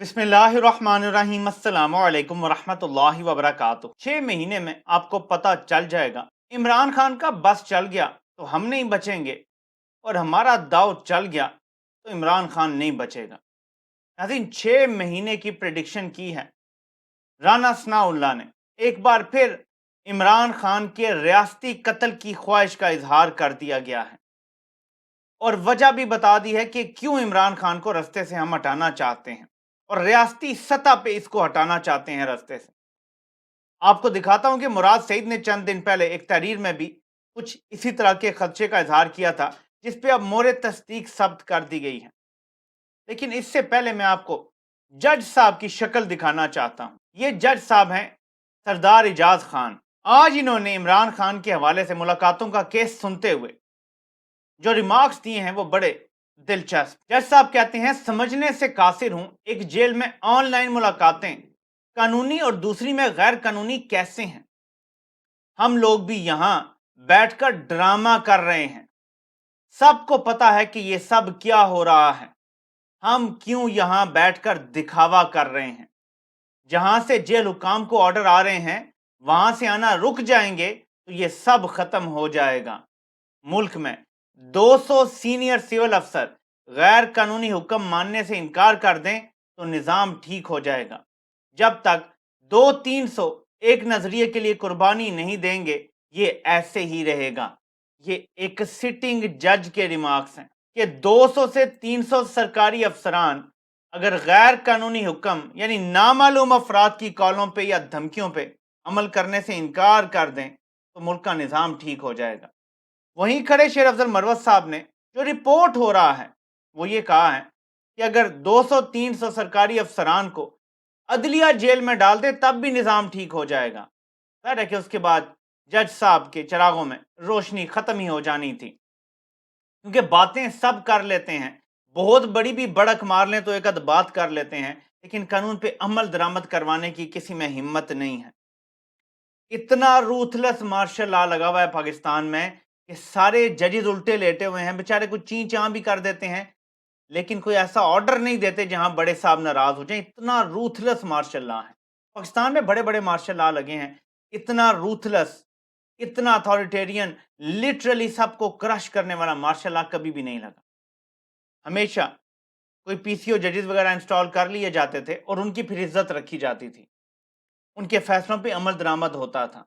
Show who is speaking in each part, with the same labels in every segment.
Speaker 1: बिस्मिल्लाहिर्रहमानिर्रहीम। अस्सलाम वालेकुम वरहमतुल्लाहि वबरकातुहू। 6 महीने में आपको पता चल जाएगा, इमरान खान का बस चल गया तो हम नहीं बचेंगे, और हमारा दाव चल गया तो इमरान खान नहीं बचेगा। नाज़रीन, 6 महीने की प्रेडिक्शन की है राना सनाउल्लाह ने। एक बार फिर इमरान खान के रियासती कत्ल की ख्वाहिश का इजहार कर दिया गया है, और वजह भी बता दी है कि क्यों इमरान खान को रस्ते से हम हटाना चाहते हैं और रियासती सतह पे इसको हटाना चाहते हैं रस्ते से। आपको दिखाता हूं कि मुराद सईद ने चंद दिन पहले एक तहरीर में भी कुछ इसी तरह के खदशे का इजहार किया था, जिसपे अब मोहर तस्दीक सब्त कर दी गई है। लेकिन इससे पहले मैं आपको जज साहब की शक्ल दिखाना चाहता हूं। ये जज साहब हैं सरदार इजाज खान। आज इन्होंने इमरान खान के हवाले से मुलाकातों का केस सुनते हुए जो रिमार्क्स दिए हैं वो बड़े दिलचस्प। जज साहब कहते हैं, समझने से कासिर हूं एक जेल में ऑनलाइन मुलाकातें कानूनी और दूसरी में गैर कानूनी कैसे हैं। हम लोग भी यहां बैठकर ड्रामा कर रहे हैं। सबको पता है कि ये सब क्या हो रहा है। हम क्यों यहां बैठकर दिखावा कर रहे हैं। जहां से जेल हुकाम को ऑर्डर आ रहे हैं वहां से आना रुक जाएंगे तो ये सब खत्म हो जाएगा। मुल्क में 200 सीनियर सिविल अफसर गैर कानूनी हुक्म मानने से इनकार कर दें तो निज़ाम ठीक हो जाएगा। जब तक 200-300 एक नजरिए के लिए कुर्बानी नहीं देंगे ये ऐसे ही रहेगा। ये एक सिटिंग जज के रिमार्क्स हैं कि 200 से 300 सरकारी अफसरान अगर गैर कानूनी हुक्म यानी नामालूम अफराद की कॉलों पे या धमकियों पे अमल करने से इनकार कर दें तो मुल्क का निज़ाम ठीक हो जाएगा। वहीं खड़े शेर अफजल मरवत साहब ने जो रिपोर्ट हो रहा है वो ये कहा है कि अगर 200-300 सरकारी अफसरान को अदलिया जेल में डाल दे तब भी निज़ाम ठीक हो जाएगा। जाहिर है कि उसके बाद जज साहब के चिरागों में रोशनी खत्म ही हो जानी थी, क्योंकि बातें सब कर लेते हैं, बहुत बड़ी भी बड़क मार लें तो एक आध बात कर लेते हैं, लेकिन कानून पे अमल दरामद करवाने की किसी में हिम्मत नहीं है। इतना रूथलेस मार्शल लॉ लगा हुआ है पाकिस्तान में कि सारे जजेस उल्टे लेटे हुए हैं, बेचारे कुछ ची चां भी कर देते हैं, लेकिन कोई ऐसा ऑर्डर नहीं देते जहां बड़े साहब नाराज हो जाएं। इतना रूथलेस मार्शल लॉ है पाकिस्तान में। बड़े बड़े मार्शल लॉ लगे हैं, इतना रूथलेस, इतना अथॉरिटेरियन, लिटरली सबको क्रश करने वाला मार्शल लॉ कभी भी नहीं लगा। हमेशा कोई पीसीओ जजेस वगैरह इंस्टॉल कर लिए जाते थे और उनकी फिर इज्जत रखी जाती थी, उनके फैसलों पे अमल दरामद होता था,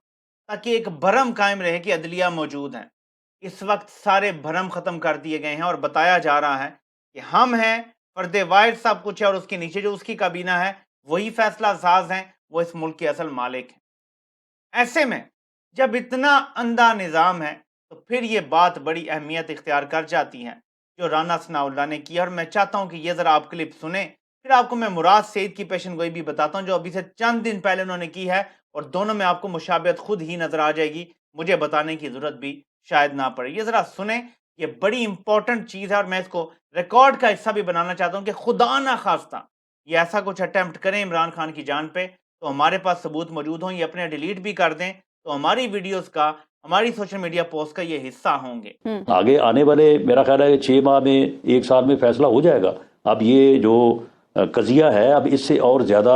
Speaker 1: ताकि एक भरम कायम रहे कि अदलिया मौजूद है। इस वक्त सारे भरम खत्म कर दिए गए हैं और बताया जा रहा है कि हम हैं, फर्दे वाहिद सब कुछ है, और उसके नीचे जो उसकी काबीना है वही फैसला साज हैं, वो इस मुल्क के असल मालिक हैं। ऐसे में जब इतना अंधा निज़ाम है तो फिर ये बात बड़ी अहमियत इख्तियार कर जाती है जो राना सनाउल्लाह ने की। और मैं चाहता हूं कि ये ज़रा आप क्लिप सुने, फिर आपको मैं मुराद सईद की पेशन गोई भी बताता हूं जो अभी से चंद दिन पहले उन्होंने की है, और दोनों में आपको मुशाबियत खुद ही नजर आ जाएगी, मुझे बताने की जरूरत भी शायद ना पड़े। ये ज़रा सुने, ये बड़ी इंपॉर्टेंट चीज़ है और मैं इसको रिकॉर्ड का हिस्सा भी बनाना चाहता हूँ कि खुदा ना खास्ता ये ऐसा कुछ अटेम्प्ट करें इमरान खान की जान पे तो हमारे पास सबूत मौजूद हों, ये अपने डिलीट भी कर दें तो हमारी वीडियोस का, हमारी सोशल मीडिया पोस्ट का ये हिस्सा होंगे।
Speaker 2: आगे आने वाले मेरा ख्याल है 6 माह में 1 साल में फैसला हो जाएगा। अब ये जो कजिया है अब इससे और ज्यादा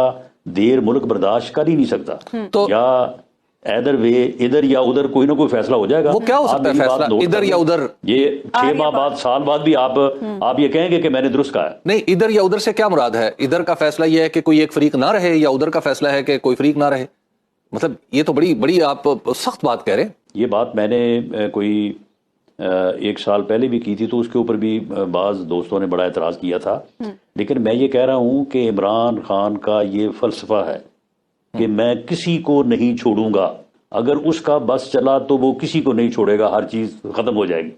Speaker 2: देर मुल्क बर्दाश्त कर ही नहीं सकता। तो या इधर वे इधर या उधर कोई ना कोई फैसला हो जाएगा।
Speaker 3: वो क्या हो सकता है फैसला इधर या उधर?
Speaker 2: ये 6 माह बाद साल बाद भी आप ये कहेंगे कि मैंने दुरुस्त कहा है।
Speaker 3: नहीं, इधर या उधर से क्या मुराद है? इधर का फैसला ये है कि कोई एक फरीक ना रहे, या उधर का फैसला है कि कोई फरीक ना रहे? मतलब ये तो बड़ी बड़ी आप सख्त बात कह रहे हैं।
Speaker 2: ये बात मैंने कोई 1 साल पहले भी की थी, तो उसके ऊपर भी बाज दोस्तों ने बड़ा एतराज़ किया था। लेकिन मैं ये कह रहा हूँ कि इमरान खान का ये फलसफा है कि मैं किसी को नहीं छोड़ूंगा, अगर उसका बस चला तो वो किसी को नहीं छोड़ेगा, हर चीज खत्म हो जाएगी।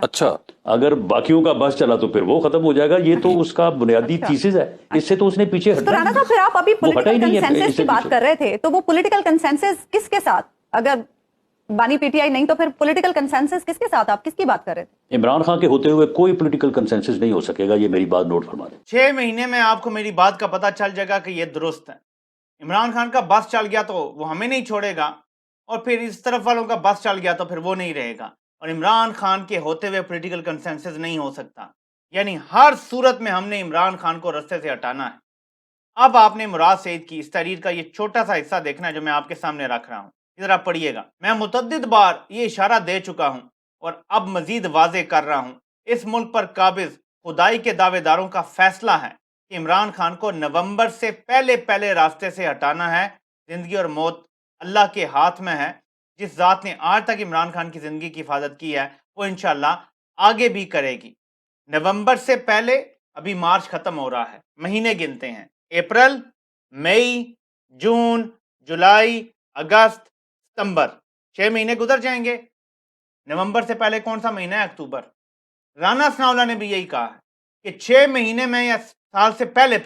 Speaker 3: अच्छा,
Speaker 2: अगर बाकियों का बस चला तो फिर वो खत्म हो जाएगा। ये तो उसका बुनियादी थीसिस है, इससे तो उसने पीछे
Speaker 4: तो राणा साहब, फिर आप अभी पॉलिटिकल कंसेंसस की बात कर रहे थे, तो वो पॉलिटिकल कंसेंसस किसके साथ? अगर बानी पीटीआई नहीं तो फिर पॉलिटिकल कंसेंसस किसके साथ? आप किसकी बात कर रहे थे?
Speaker 2: इमरान खान के होते हुए कोई पॉलिटिकल कंसेंसस नहीं हो सकेगा, ये मेरी बात नोट फरमा दें।
Speaker 1: 6 महीने में आपको मेरी बात का पता चल जाएगा कि ये दुरुस्त है। इमरान खान का बस चल गया तो वो हमें नहीं छोड़ेगा, और फिर इस तरफ वालों का बस चल गया तो फिर वो नहीं रहेगा, और इमरान खान के होते हुए पॉलिटिकल कंसेंसस नहीं हो सकता। यानी हर सूरत में हमने इमरान खान को रास्ते से हटाना है। اب آپ نے مراد سعید کی اس تحریر کا یہ چھوٹا سا حصہ دیکھنا ہے جو میں آپ کے سامنے رکھ رہا ہوں. ادھر آپ پڑھیے گا. میں متعدد بار یہ اشارہ دے چکا ہوں اور اب مزید واضح کر رہا ہوں. اس ملک پر قابض خدائی کے دعوے داروں کا فیصلہ ہے کہ عمران خان کو نومبر سے پہلے راستے سے ہٹانا ہے. زندگی اور موت اللہ کے ہاتھ میں ہے. جس ذات نے آج تک عمران خان کی زندگی کی حفاظت کی ہے وہ انشاءاللہ آگے بھی کرے گی. نومبر سے پہلے ابھی مارچ ختم ہو رہا ہے, مہینے گنتے ہیں. اپریل, مئی, جون, جولائی, اگست, ستمبر, 6 مہینے گزر جائیں گے. نومبر سے پہلے کون سا مہینہ ہے؟ اکتوبر. رانا ثناءاللہ نے بھی یہی کہا ہے کہ 6 مہینے میں یا سال سے پہلے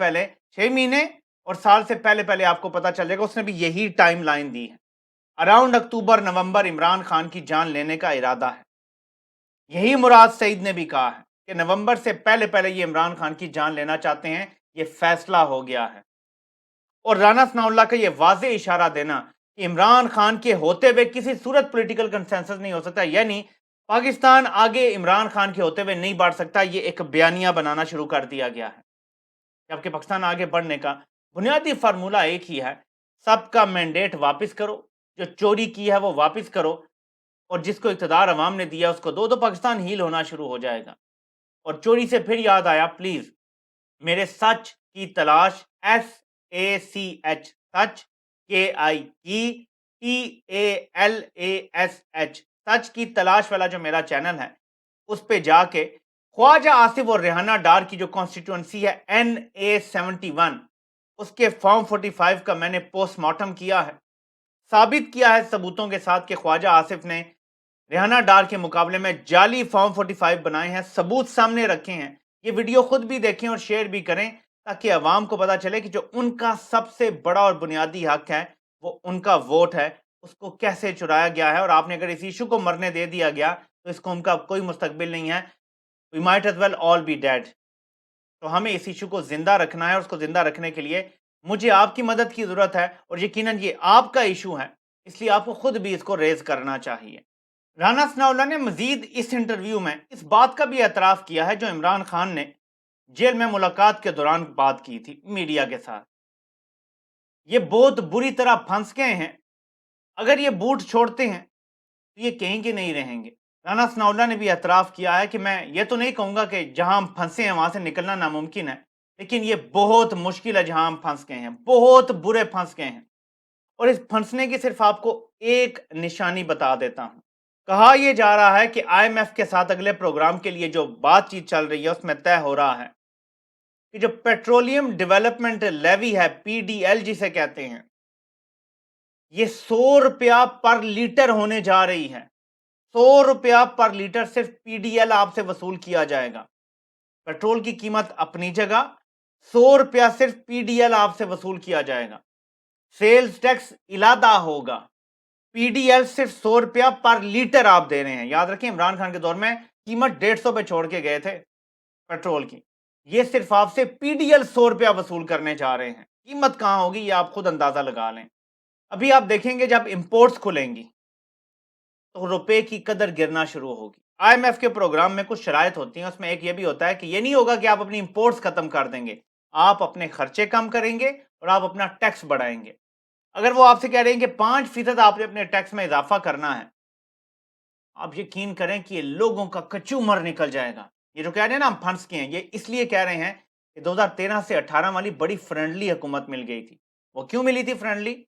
Speaker 1: 6 مہینے اور سال سے پہلے آپ کو پتا چل جائے گا. اس نے بھی یہی ٹائم لائن دی ہے. اراؤنڈ اکتوبر نومبر عمران خان کی جان لینے کا ارادہ ہے. یہی مراد سعید نے بھی کہا ہے کہ نومبر سے پہلے یہ عمران خان کی جان لینا چاہتے ہیں. یہ فیصلہ ہو گیا ہے. اور رانا ثناءاللہ کا یہ واضح اشارہ دینا کہ عمران خان کے ہوتے ہوئے کسی صورت پولیٹیکل کنسنسس نہیں ہو سکتا, یعنی پاکستان آگے عمران خان کے ہوتے ہوئے نہیں بڑھ سکتا, یہ ایک بیانیہ بنانا شروع کر دیا گیا ہے. جبکہ پاکستان آگے بڑھنے کا بنیادی فارمولہ ایک ہی ہے, سب کا مینڈیٹ واپس کرو, جو چوری کی ہے وہ واپس کرو, اور جس کو اقتدار عوام نے دیا اس کو دو, پاکستان ہیل ہونا شروع ہو جائے گا. اور چوری سے پھر یاد آیا, پلیز میرے سچ کی تلاش SACH سچ KITTALASH سچ کی تلاش والا جو میرا چینل ہے اس پہ جا کے خواجہ آصف اور ریحانہ ڈار کی جو کانسٹیٹوئنسی ہے NA71 اس کے فارم 45 کا میں نے پوسٹ مارٹم کیا ہے. ثابت کیا ہے ثبوتوں کے ساتھ کہ خواجہ آصف نے ریحانہ ڈار کے مقابلے میں جعلی فارم 45 بنائے ہیں. ثبوت سامنے رکھے ہیں. یہ ویڈیو خود بھی دیکھیں اور شیئر بھی کریں تاکہ عوام کو پتا چلے کہ جو ان کا سب سے بڑا اور بنیادی حق ہے وہ ان کا ووٹ ہے, اس کو کیسے چرایا گیا ہے. اور آپ نے اگر اس ایشو کو مرنے دے دیا گیا تو اس قوم کا کوئی مستقبل نہیں ہے. We might as well all be dead. تو ہمیں اس ایشو کو زندہ رکھنا ہے, اور اس کو زندہ رکھنے کے لیے مجھے آپ کی مدد کی ضرورت ہے, اور یقیناً یہ آپ کا ایشو ہے, اس لیے آپ کو خود بھی اس کو ریز کرنا چاہیے. رانا ثناءاللہ نے مزید اس انٹرویو میں اس بات کا بھی اعتراف کیا ہے جو عمران خان نے جیل میں ملاقات کے دوران بات کی تھی میڈیا کے ساتھ. یہ بہت بری طرح پھنس گئے ہیں, اگر یہ بوٹ چھوڑتے ہیں تو یہ کہیں کہ نہیں رہیں گے. رانا ثناءاللہ نے بھی اعتراف کیا ہے کہ میں یہ تو نہیں کہوں گا کہ جہاں ہم پھنسے ہیں وہاں سے نکلنا ناممکن ہے, لیکن یہ بہت مشکل ہے جہاں ہم پھنس گئے ہیں, بہت برے پھنس گئے ہیں. اور اس پھنسنے کی صرف آپ کو ایک نشانی بتا دیتا ہوں. کہا یہ جا رہا ہے کہ IMF کے ساتھ اگلے پروگرام کے لیے جو بات چیت چل رہی ہے اس میں طے ہو رہا ہے کہ جو پیٹرولیم ڈیولپمنٹ لیوی ہے PDL جسے کہتے ہیں, یہ 100 روپیہ پر لیٹر ہونے جا رہی ہے. 100 روپیہ پر لیٹر صرف PDL آپ سے وصول کیا جائے گا. پیٹرول کی قیمت اپنی جگہ, 100 روپیہ صرف PDL آپ سے وصول کیا جائے گا. سیلز ٹیکس علادہ ہوگا. PDL صرف 100 روپیہ پر لیٹر آپ دے رہے ہیں. یاد رکھیں عمران خان کے دور میں قیمت 150 پہ چھوڑ کے گئے تھے پیٹرول کی, یہ صرف آپ سے PDL 100 روپیہ وصول کرنے جا رہے ہیں. قیمت کہاں ہوگی یہ آپ خود اندازہ لگا لیں. ابھی آپ دیکھیں گے جب امپورٹس کھلیں گی تو روپے کی قدر گرنا شروع ہوگی. IMF کے پروگرام میں کچھ شرائط ہوتی ہیں, اس میں ایک یہ بھی ہوتا ہے کہ یہ نہیں ہوگا کہ آپ اپنی امپورٹس ختم کر دیں گے, آپ اپنے خرچے کم کریں گے اور آپ اپنا ٹیکس بڑھائیں گے. اگر وہ آپ سے کہہ رہے ہیں کہ 5% آپ نے اپنے ٹیکس میں اضافہ کرنا ہے, آپ یقین کریں کہ یہ لوگوں کا کچومر نکل جائے گا. یہ جو کہہ رہے ہیں نا ہم پھنس کے ہیں, یہ اس لیے کہہ رہے ہیں کہ 2013 سے 18 والی بڑی فرینڈلی حکومت مل گئی تھی. وہ کیوں ملی تھی فرینڈلی؟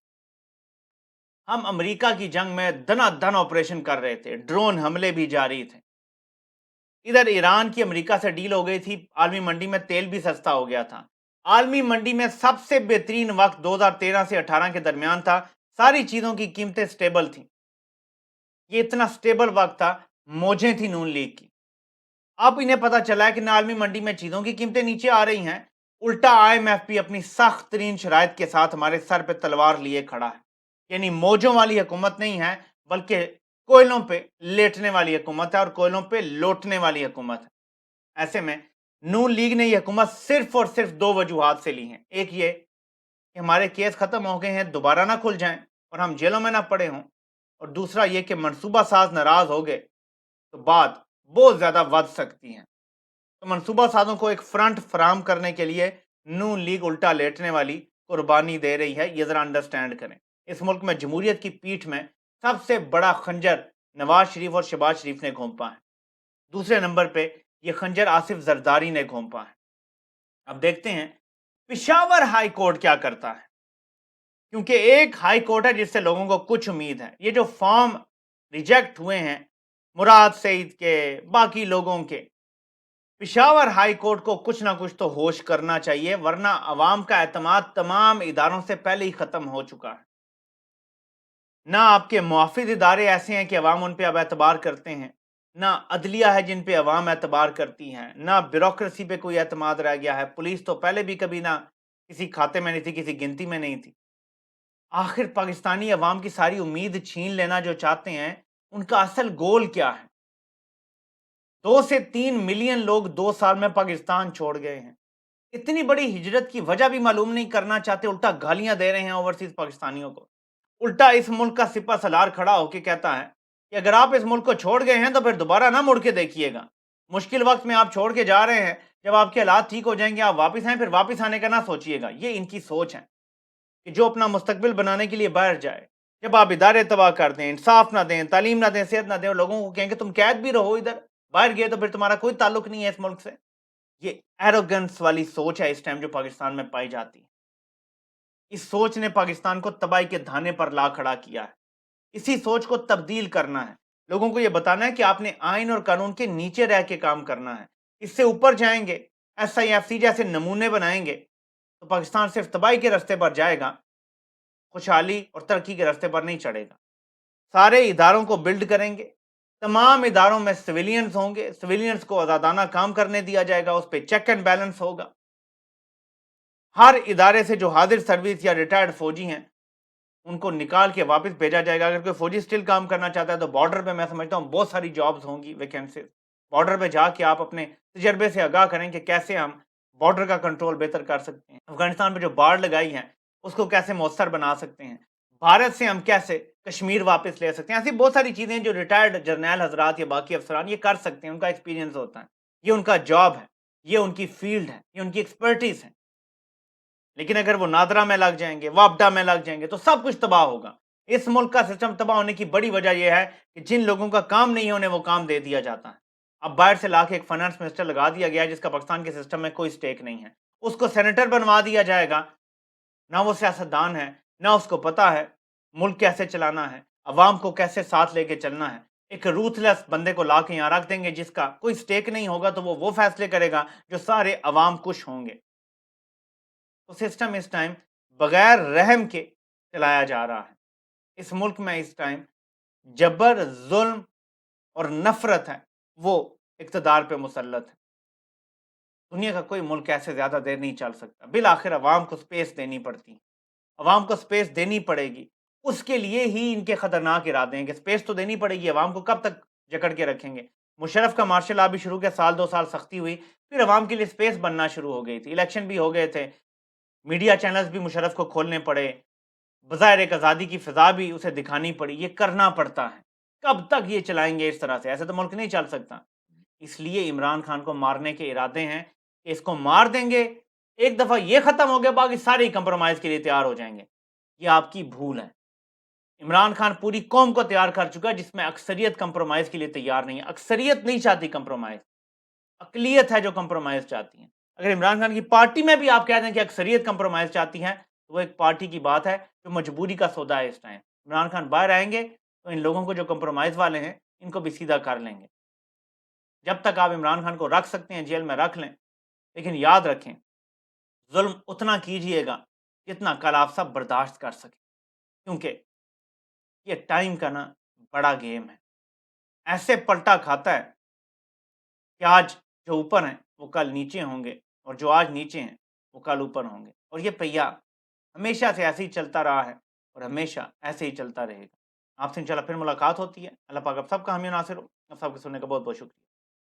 Speaker 1: ہم امریکہ کی جنگ میں دنا دن آپریشن کر رہے تھے, ڈرون حملے بھی جاری تھے. ادھر ایران کی امریکہ سے ڈیل ہو گئی تھی, عالمی منڈی میں تیل بھی سستا ہو گیا تھا. عالمی منڈی میں سب سے بہترین وقت 2013 سے 18 کے درمیان تھا, ساری چیزوں کی قیمتیں سٹیبل تھیں. یہ اتنا سٹیبل وقت تھا, موجیں تھی نون لیگ کی. اب انہیں پتا چلا ہے کہ عالمی منڈی میں چیزوں کی قیمتیں نیچے آ رہی ہیں, الٹا IMF بھی اپنی سخت ترین شرائط کے ساتھ ہمارے سر پہ تلوار لیے کھڑا ہے. یعنی موجوں والی حکومت نہیں ہے بلکہ کوئلوں پہ لیٹنے والی حکومت ہے اور کوئلوں پہ لوٹنے والی حکومت ہے. ایسے میں نون لیگ نے یہ حکومت صرف اور صرف 2 وجوہات سے لی ہیں. ایک یہ کہ ہمارے کیس ختم ہو گئے ہیں, دوبارہ نہ کھل جائیں اور ہم جیلوں میں نہ پڑے ہوں, اور دوسرا یہ کہ منصوبہ ساز ناراض ہو گئے تو بات بہت زیادہ ود سکتی ہیں. تو منصوبہ سازوں کو ایک فرنٹ فراہم کرنے کے لیے नून लीग उल्टा लेटने वाली कुर्बानी दे रही है, ये जरा अंडरस्टैंड करें। इस मुल्क में जमहूरियत की पीठ में सबसे बड़ा खंजर नवाज शरीफ और शहबाज शरीफ ने घोंपा है। दूसरे नंबर पे ये खंजर आसिफ जरदारी ने घोंपा है। अब देखते हैं पिशावर हाई कोर्ट क्या करता है, क्योंकि एक हाई कोर्ट है जिससे लोगों को कुछ उम्मीद है। ये जो फॉर्म रिजेक्ट हुए हैं मुराद सईद के, बाकी लोगों के, पिशावर हाई कोर्ट को कुछ ना कुछ तो होश करना चाहिए, वरना अवाम का एतमाद तमाम इदारों से पहले ही खत्म हो चुका है। ना आपके मुआफिज इदारे ऐसे हैं कि अवाम उन पे अब एतबार करते हैं, ना अदलिया है जिन पे अवाम एतबार करती हैं, ना ब्यूरोक्रेसी पे कोई एतमाद रह गया है। पुलिस तो पहले भी कभी ना किसी खाते में नहीं थी, किसी गिनती में नहीं थी। आखिर पाकिस्तानी अवाम की सारी उम्मीद छीन लेना जो चाहते हैं, उनका असल गोल क्या है? 2 से 3 मिलियन लोग 2 साल में पाकिस्तान छोड़ गए हैं। इतनी बड़ी हिजरत की वजह भी मालूम नहीं करना चाहते, उल्टा गालियां दे रहे हैं ओवरसीज पाकिस्तानियों को। उल्टा इस मुल्क का सिपा सलार खड़ा होकर कहता है कि अगर आप इस मुल्क को छोड़ गए हैं तो फिर दोबारा ना मुड़ के देखिएगा। मुश्किल वक्त में आप छोड़ के जा रहे हैं, जब आपके हालात ठीक हो जाएंगे आप वापस आए, फिर वापस आने का ना सोचिएगा। ये इनकी सोच है कि जो अपना मुस्तकबिल बनाने के लिए बाहर जाए, जब आप इदारे तबाह कर दें, इंसाफ ना दें, तालीम ना दें, सेहत ना दें, और लोगों को कहेंगे तुम कैद भी रहो इधर, बाहर गए तो फिर तुम्हारा कोई ताल्लुक नहीं है इस मुल्क से। ये एरोगेंस वाली सोच है इस टाइम जो पाकिस्तान में पाई जाती है। इस सोच ने पाकिस्तान को तबाही के धाने पर ला खड़ा किया है। इसी सोच को तब्दील करना है। लोगों को यह बताना है कि आपने आइन और कानून के नीचे रह के काम करना है। इससे ऊपर जाएंगे, SIFC जैसे नमूने बनाएंगे, तो पाकिस्तान सिर्फ तबाही के रास्ते पर जाएगा, खुशहाली और तरक्की के रास्ते पर नहीं चढ़ेगा। सारे इदारों को बिल्ड करेंगे, तमाम इदारों में सिविलियंस होंगे, सिविलियंस को आज़ादाना काम करने दिया जाएगा, उस पर चेक एंड बैलेंस होगा। हर इदारे से जो हाजिर सर्विस या रिटायर्ड फौजी हैं उनको निकाल के वापस भेजा जाएगा। अगर कोई फौजी स्टिल काम करना चाहता है तो बॉर्डर पे मैं समझता हूँ बहुत सारी जॉब्स होंगी, वैकेंसीज। बॉर्डर पे जाके आप अपने तजर्बे से आगाह करें कि कैसे हम बॉर्डर का कंट्रोल बेहतर कर सकते हैं, अफगानिस्तान पे जो बाढ़ लगाई है उसको कैसे मौसर बना सकते हैं, भारत से हम कैसे कश्मीर वापस ले सकते हैं। ऐसी बहुत सारी चीज़ें जो रिटायर्ड जर्नैल हजरात या बाकी अफसरान ये कर सकते हैं, उनका एक्सपीरियंस होता है, ये उनका जॉब है, ये उनकी फील्ड है, ये उनकी एक्सपर्टीज है। लेकिन अगर वो नादरा में लग जाएंगे, वापडा में लग जाएंगे, तो सब कुछ तबाह होगा। इस मुल्क का सिस्टम तबाह होने की बड़ी वजह यह है कि जिन लोगों का काम नहीं है उन्हें वो काम दे दिया जाता है। अब बाहर से लाके एक फाइनेंस मिनिस्टर लगा दिया गया है जिसका पाकिस्तान के सिस्टम में कोई स्टेक नहीं है, उसको सेनेटर बनवा दिया जाएगा। ना वो सियासतदान है, ना उसको पता है मुल्क कैसे चलाना है, अवाम को कैसे साथ लेके चलना है। एक रूथलेस बंदे को लाके यहाँ रख देंगे जिसका कोई स्टेक नहीं होगा, तो वो फैसले करेगा जो सारे अवाम खुश होंगे। तो सिस्टम इस टाइम बगैर रहम के चलाया जा रहा है। इस मुल्क में इस टाइम जबर, जुल्म और नफरत है वो इक़्तिदार पे मुसल्लत है। दुनिया का कोई मुल्क ऐसे ज़्यादा देर नहीं चल सकता। बिल आखिर अवाम को स्पेस देनी पड़ती है, अवाम को स्पेस देनी पड़ेगी। उसके लिए ही इनके ख़तरनाक इरादे हैं कि स्पेस तो देनी पड़ेगी। अवाम को कब तक जकड़ के रखेंगे? मुशर्रफ का मार्शल लॉ भी शुरू किया, साल 2 साल सख्ती हुई, फिर अवाम के लिए स्पेस बनना शुरू हो गई थी, इलेक्शन भी हो गए थे, मीडिया चैनल्स भी मुशर्रफ को खोलने पड़े, बज़ाहिर एक आज़ादी की फ़िज़ा भी उसे दिखानी पड़ी। ये करना पड़ता है। कब तक ये चलाएंगे इस तरह से? ऐसे तो मुल्क नहीं चल सकता। इसलिए इमरान खान को मारने के इरादे हैं कि इसको मार देंगे, एक दफ़ा ये ख़त्म हो गया, बाकी सारे कंप्रोमाइज़ के लिए तैयार हो जाएंगे। ये आपकी भूल है। इमरान खान पूरी कौम को तैयार कर चुका है जिसमें अक्सरियत कंप्रोमाइज़ के लिए तैयार नहीं है। अक्सरियत नहीं चाहती कंप्रोमाइज़, अक़लियत है जो कंप्रोमाइज़ चाहती है। अगर इमरान खान की पार्टी में भी आप कह दें कि अक्सरियत कंप्रोमाइज़ चाहती है, तो वो एक पार्टी की बात है जो मजबूरी का सौदा है। इस टाइम इमरान खान बाहर आएंगे तो इन लोगों को जो कंप्रोमाइज़ वाले हैं इनको भी सीधा कर लेंगे। जब तक आप इमरान खान को रख सकते हैं जेल में रख लें, लेकिन याद रखें जुल्म उतना कीजिएगा जितना कल आप सब बर्दाश्त कर सकें, क्योंकि ये टाइम का ना बड़ा गेम है। ऐसे पलटा खाता है कि आज जो ऊपर हैं वो कल नीचे होंगे, और जो आज नीचे हैं वो कल ऊपर होंगे। और ये पहिया हमेशा से ऐसे ही चलता रहा है और हमेशा ऐसे ही चलता रहेगा। आपसे इंशाल्लाह फिर मुलाकात होती है। अल्लाह पाक आप सबका हामी नासिर हो। आप सबके सुनने का बहुत बहुत शुक्रिया।